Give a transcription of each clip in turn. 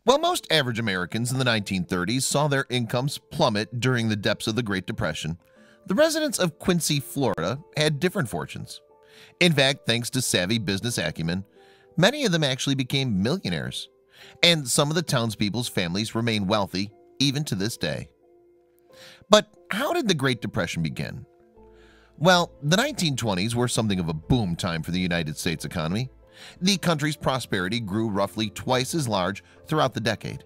While most average Americans in the 1930s saw their incomes plummet during the depths of the Great Depression, the residents of Quincy, Florida had different fortunes. In fact, thanks to savvy business acumen, many of them actually became millionaires, and some of the townspeople's families remain wealthy even to this day. But how did the Great Depression begin? Well, the 1920s were something of a boom time for the United States economy. The country's prosperity grew roughly twice as large throughout the decade.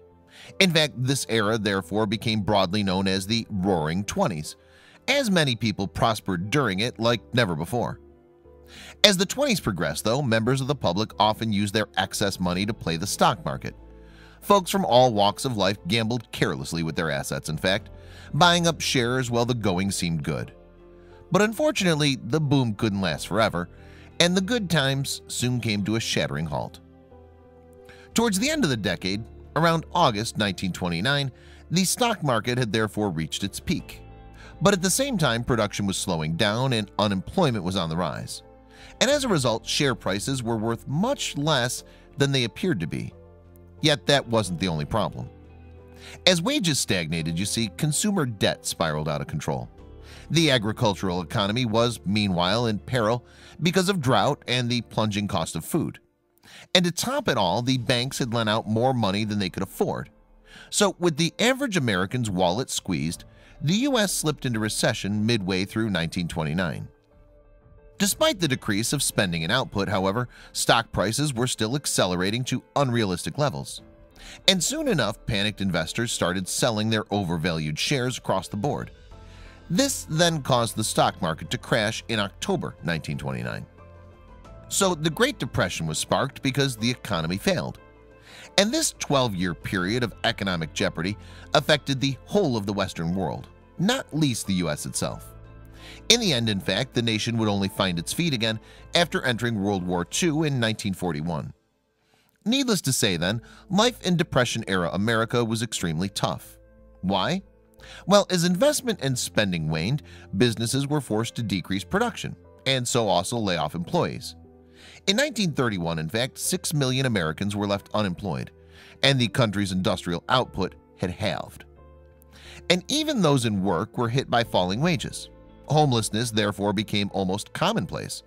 In fact, this era therefore became broadly known as the Roaring Twenties, as many people prospered during it like never before. As the 20s progressed, though, members of the public often used their excess money to play the stock market. Folks from all walks of life gambled carelessly with their assets, in fact, buying up shares while the going seemed good. But unfortunately, the boom couldn't last forever, and the good times soon came to a shattering halt. Towards the end of the decade, around August 1929, the stock market had therefore reached its peak. But at the same time, production was slowing down and unemployment was on the rise. And as a result, share prices were worth much less than they appeared to be. Yet that wasn't the only problem. As wages stagnated, you see, consumer debt spiraled out of control. The agricultural economy was, meanwhile, in peril because of drought and the plunging cost of food. And to top it all, the banks had lent out more money than they could afford. So with the average American's wallet squeezed, the U.S. slipped into recession midway through 1929. Despite the decrease of spending and output, however, stock prices were still accelerating to unrealistic levels. And soon enough, panicked investors started selling their overvalued shares across the board. This then caused the stock market to crash in October 1929. So the Great Depression was sparked because the economy failed. And this 12-year period of economic jeopardy affected the whole of the Western world, not least the U.S. itself. In the end, in fact, the nation would only find its feet again after entering World War II in 1941. Needless to say then, life in Depression-era America was extremely tough. Why? Well, as investment and spending waned, businesses were forced to decrease production, and so also lay off employees. In 1931, in fact, 6 million Americans were left unemployed, and the country's industrial output had halved. And even those in work were hit by falling wages. Homelessness therefore became almost commonplace.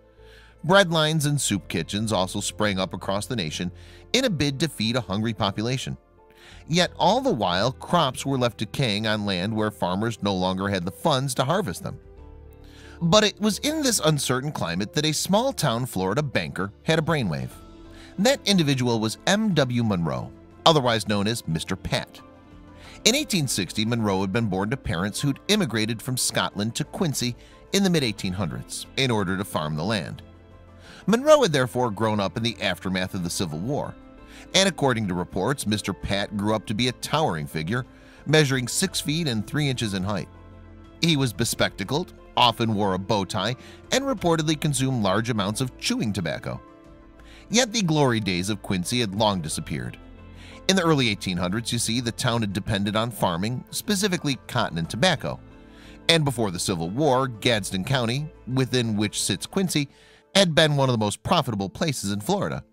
Bread lines and soup kitchens also sprang up across the nation in a bid to feed a hungry population. Yet all the while, crops were left decaying on land where farmers no longer had the funds to harvest them. But it was in this uncertain climate that a small-town Florida banker had a brainwave. That individual was M.W. Monroe, otherwise known as Mr. Pat. In 1860, Monroe had been born to parents who'd immigrated from Scotland to Quincy in the mid-1800s in order to farm the land. Monroe had therefore grown up in the aftermath of the Civil War, and according to reports, Mr. Pat grew up to be a towering figure, measuring 6 feet and 3 inches in height. He was bespectacled, often wore a bow tie, and reportedly consumed large amounts of chewing tobacco. Yet the glory days of Quincy had long disappeared. In the early 1800s, you see, the town had depended on farming, specifically cotton and tobacco. And before the Civil War, Gadsden County, within which sits Quincy, had been one of the most profitable places in Florida.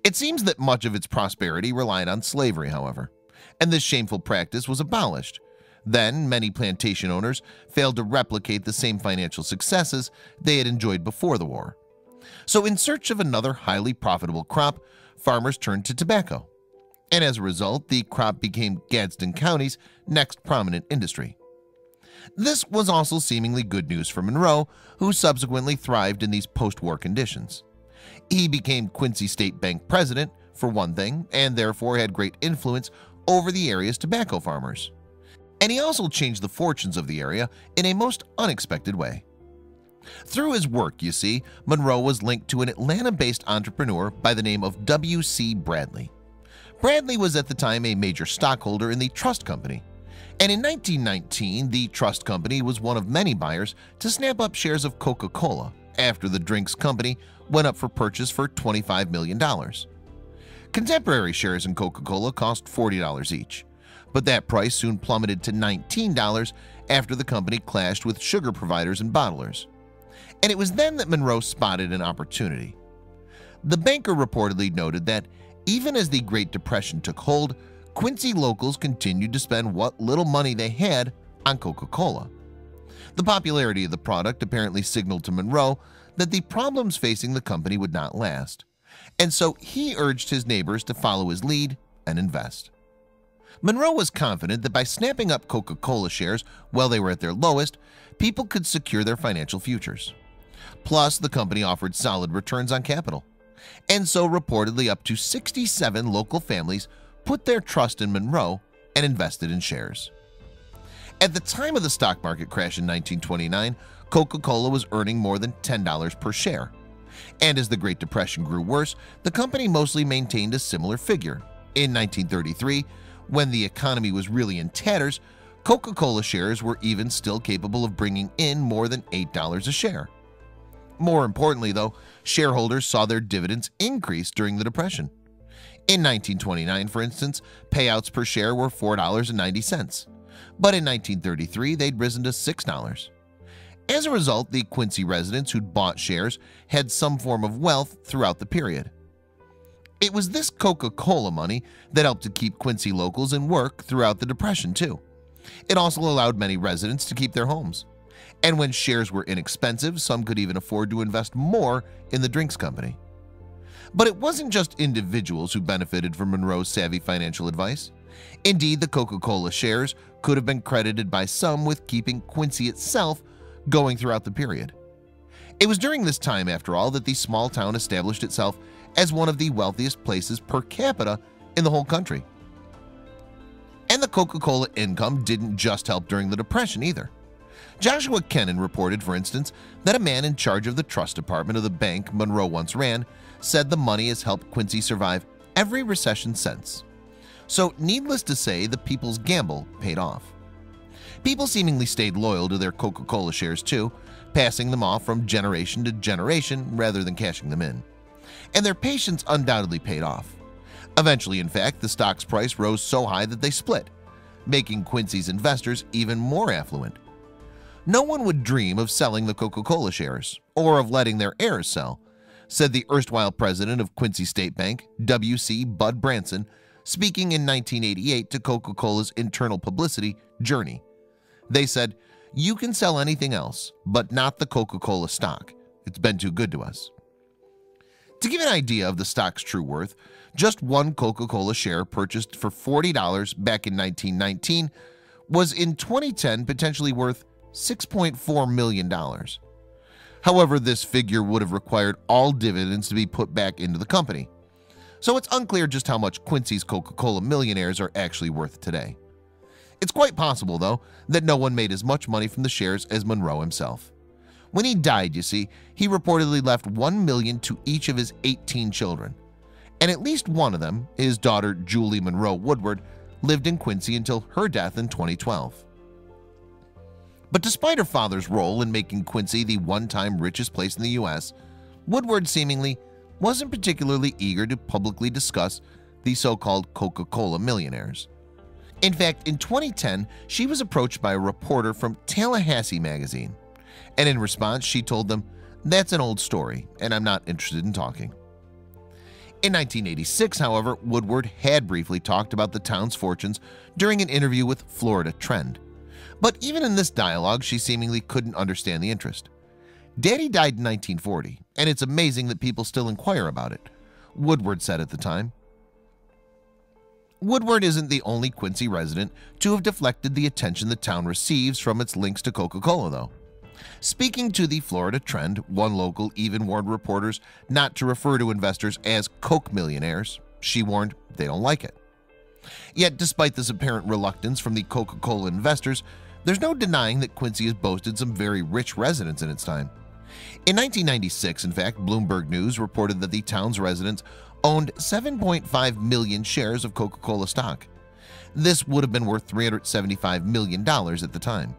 It seems that much of its prosperity relied on slavery, however, and this shameful practice was abolished. Then, many plantation owners failed to replicate the same financial successes they had enjoyed before the war. So in search of another highly profitable crop, farmers turned to tobacco. And as a result, the crop became Gadsden County's next prominent industry. This was also seemingly good news for Monroe, who subsequently thrived in these post-war conditions. He became Quincy State Bank president, for one thing, and therefore had great influence over the area's tobacco farmers. And he also changed the fortunes of the area in a most unexpected way. Through his work, you see, Monroe was linked to an Atlanta-based entrepreneur by the name of W.C. Bradley. Bradley was at the time a major stockholder in the Trust Company, and in 1919 the Trust Company was one of many buyers to snap up shares of Coca-Cola after the drinks company went up for purchase for $25 million. Contemporary shares in Coca-Cola cost $40 each, but that price soon plummeted to $19 after the company clashed with sugar providers and bottlers. And it was then that Monroe spotted an opportunity. The banker reportedly noted that even as the Great Depression took hold, Quincy locals continued to spend what little money they had on Coca-Cola. The popularity of the product apparently signaled to Monroe that the problems facing the company would not last, and so he urged his neighbors to follow his lead and invest. Monroe was confident that by snapping up Coca-Cola shares while they were at their lowest, people could secure their financial futures. Plus, the company offered solid returns on capital, and so reportedly up to 67 local families put their trust in Monroe and invested in shares. At the time of the stock market crash in 1929, Coca-Cola was earning more than $10 per share, and as the Great Depression grew worse, the company mostly maintained a similar figure. In 1933, when the economy was really in tatters, Coca-Cola shares were even still capable of bringing in more than $8 a share. More importantly, though, shareholders saw their dividends increase during the Depression. In 1929, for instance, payouts per share were $4.90, but in 1933 they'd risen to $6. As a result, the Quincy residents who'd bought shares had some form of wealth throughout the period. It was this Coca-Cola money that helped to keep Quincy locals in work throughout the Depression too. It also allowed many residents to keep their homes. And when shares were inexpensive, some could even afford to invest more in the drinks company. But it wasn't just individuals who benefited from Monroe's savvy financial advice. Indeed, the Coca-Cola shares could have been credited by some with keeping Quincy itself going throughout the period. It was during this time, after all, that the small town established itself as one of the wealthiest places per capita in the whole country. And the Coca-Cola income didn't just help during the Depression either. Joshua Kennan reported, for instance, that a man in charge of the trust department of the bank Monroe once ran said the money has helped Quincy survive every recession since. So needless to say, the people's gamble paid off. People seemingly stayed loyal to their Coca-Cola shares too, passing them off from generation to generation rather than cashing them in. And their patience undoubtedly paid off. Eventually, in fact, the stock's price rose so high that they split, making Quincy's investors even more affluent. No one would dream of selling the Coca-Cola shares or of letting their heirs sell, said the erstwhile president of Quincy State Bank, W.C. Bud Branson, speaking in 1988 to Coca-Cola's internal publicity, Journey. They said, "You can sell anything else, but not the Coca-Cola stock. It's been too good to us." To give an idea of the stock's true worth, just one Coca-Cola share purchased for $40 back in 1919 was in 2010 potentially worth $6.4 million. However, this figure would have required all dividends to be put back into the company. So it's unclear just how much Quincy's Coca-Cola millionaires are actually worth today. It's quite possible, though, that no one made as much money from the shares as Monroe himself. When he died, you see, he reportedly left $1 million to each of his 18 children. And at least one of them, his daughter Julie Monroe Woodward, lived in Quincy until her death in 2012. But despite her father's role in making Quincy the one-time richest place in the U.S., Woodward seemingly wasn't particularly eager to publicly discuss the so-called Coca-Cola millionaires. In fact, in 2010, she was approached by a reporter from Tallahassee magazine, and in response, she told them, "That's an old story, and I'm not interested in talking." In 1986, however, Woodward had briefly talked about the town's fortunes during an interview with Florida Trend. But even in this dialogue, she seemingly couldn't understand the interest. "Daddy died in 1940, and it's amazing that people still inquire about it," Woodward said at the time. Woodward isn't the only Quincy resident to have deflected the attention the town receives from its links to Coca-Cola, though. Speaking to the Florida Trend, one local even warned reporters not to refer to investors as Coke millionaires. She warned they don't like it. Yet, despite this apparent reluctance from the Coca-Cola investors, there's no denying that Quincy has boasted some very rich residents in its time. In 1996, in fact, Bloomberg News reported that the town's residents owned 7.5 million shares of Coca-Cola stock. This would have been worth $375 million at the time.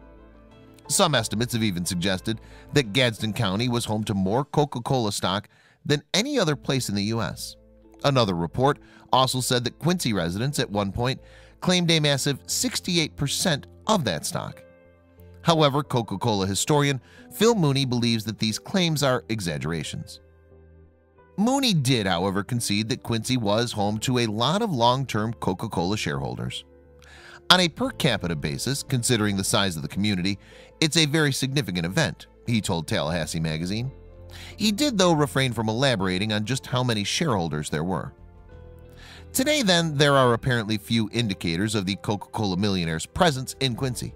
Some estimates have even suggested that Gadsden County was home to more Coca-Cola stock than any other place in the U.S. Another report also said that Quincy residents at one point claimed a massive 68% of that stock. However, Coca-Cola historian Phil Mooney believes that these claims are exaggerations. Mooney did, however, concede that Quincy was home to a lot of long-term Coca-Cola shareholders. On a per capita basis, considering the size of the community, it's a very significant event, he told Tallahassee magazine. He did, though, refrain from elaborating on just how many shareholders there were. Today, then, there are apparently few indicators of the Coca-Cola Millionaires' presence in Quincy.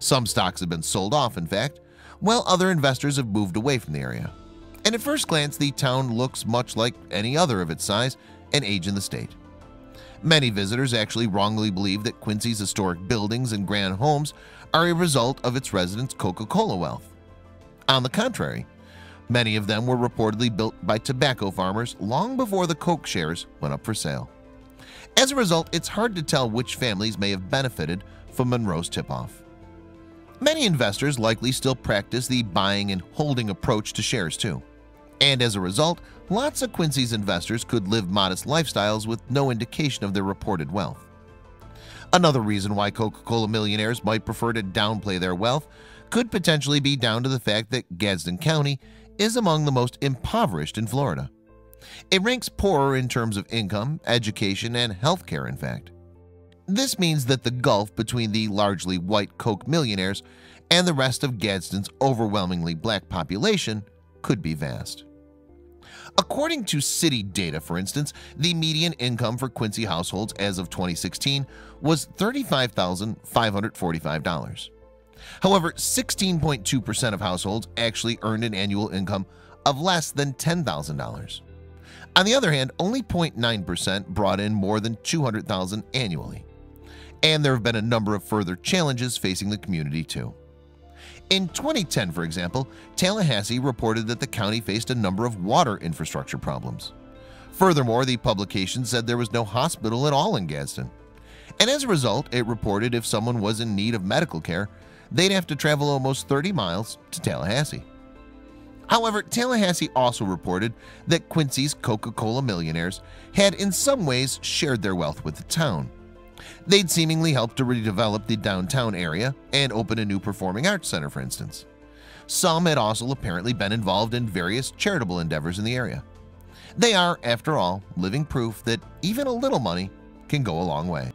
Some stocks have been sold off, in fact, while other investors have moved away from the area. And at first glance, the town looks much like any other of its size and age in the state. Many visitors actually wrongly believe that Quincy's historic buildings and grand homes are a result of its residents' Coca-Cola wealth. On the contrary, many of them were reportedly built by tobacco farmers long before the Coke shares went up for sale. As a result, it's hard to tell which families may have benefited from Monroe's tip-off. Many investors likely still practice the buying and holding approach to shares too. And as a result, lots of Quincy's investors could live modest lifestyles with no indication of their reported wealth. Another reason why Coca-Cola millionaires might prefer to downplay their wealth could potentially be down to the fact that Gadsden County is among the most impoverished in Florida. It ranks poorer in terms of income, education, and health care, in fact. This means that the gulf between the largely white Coke millionaires and the rest of Gadsden's overwhelmingly black population could be vast. According to city data, for instance, the median income for Quincy households as of 2016 was $35,545. However, 16.2% of households actually earned an annual income of less than $10,000. On the other hand, only 0.9% brought in more than $200,000 annually. And there have been a number of further challenges facing the community too. In 2010, for example, Tallahassee reported that the county faced a number of water infrastructure problems. Furthermore, the publication said there was no hospital at all in Gadsden. And as a result, it reported if someone was in need of medical care, they'd have to travel almost 30 miles to Tallahassee. However, Tallahassee also reported that Quincy's Coca-Cola millionaires had in some ways shared their wealth with the town. They'd seemingly helped to redevelop the downtown area and open a new performing arts center, for instance. Some had also apparently been involved in various charitable endeavors in the area. They are, after all, living proof that even a little money can go a long way.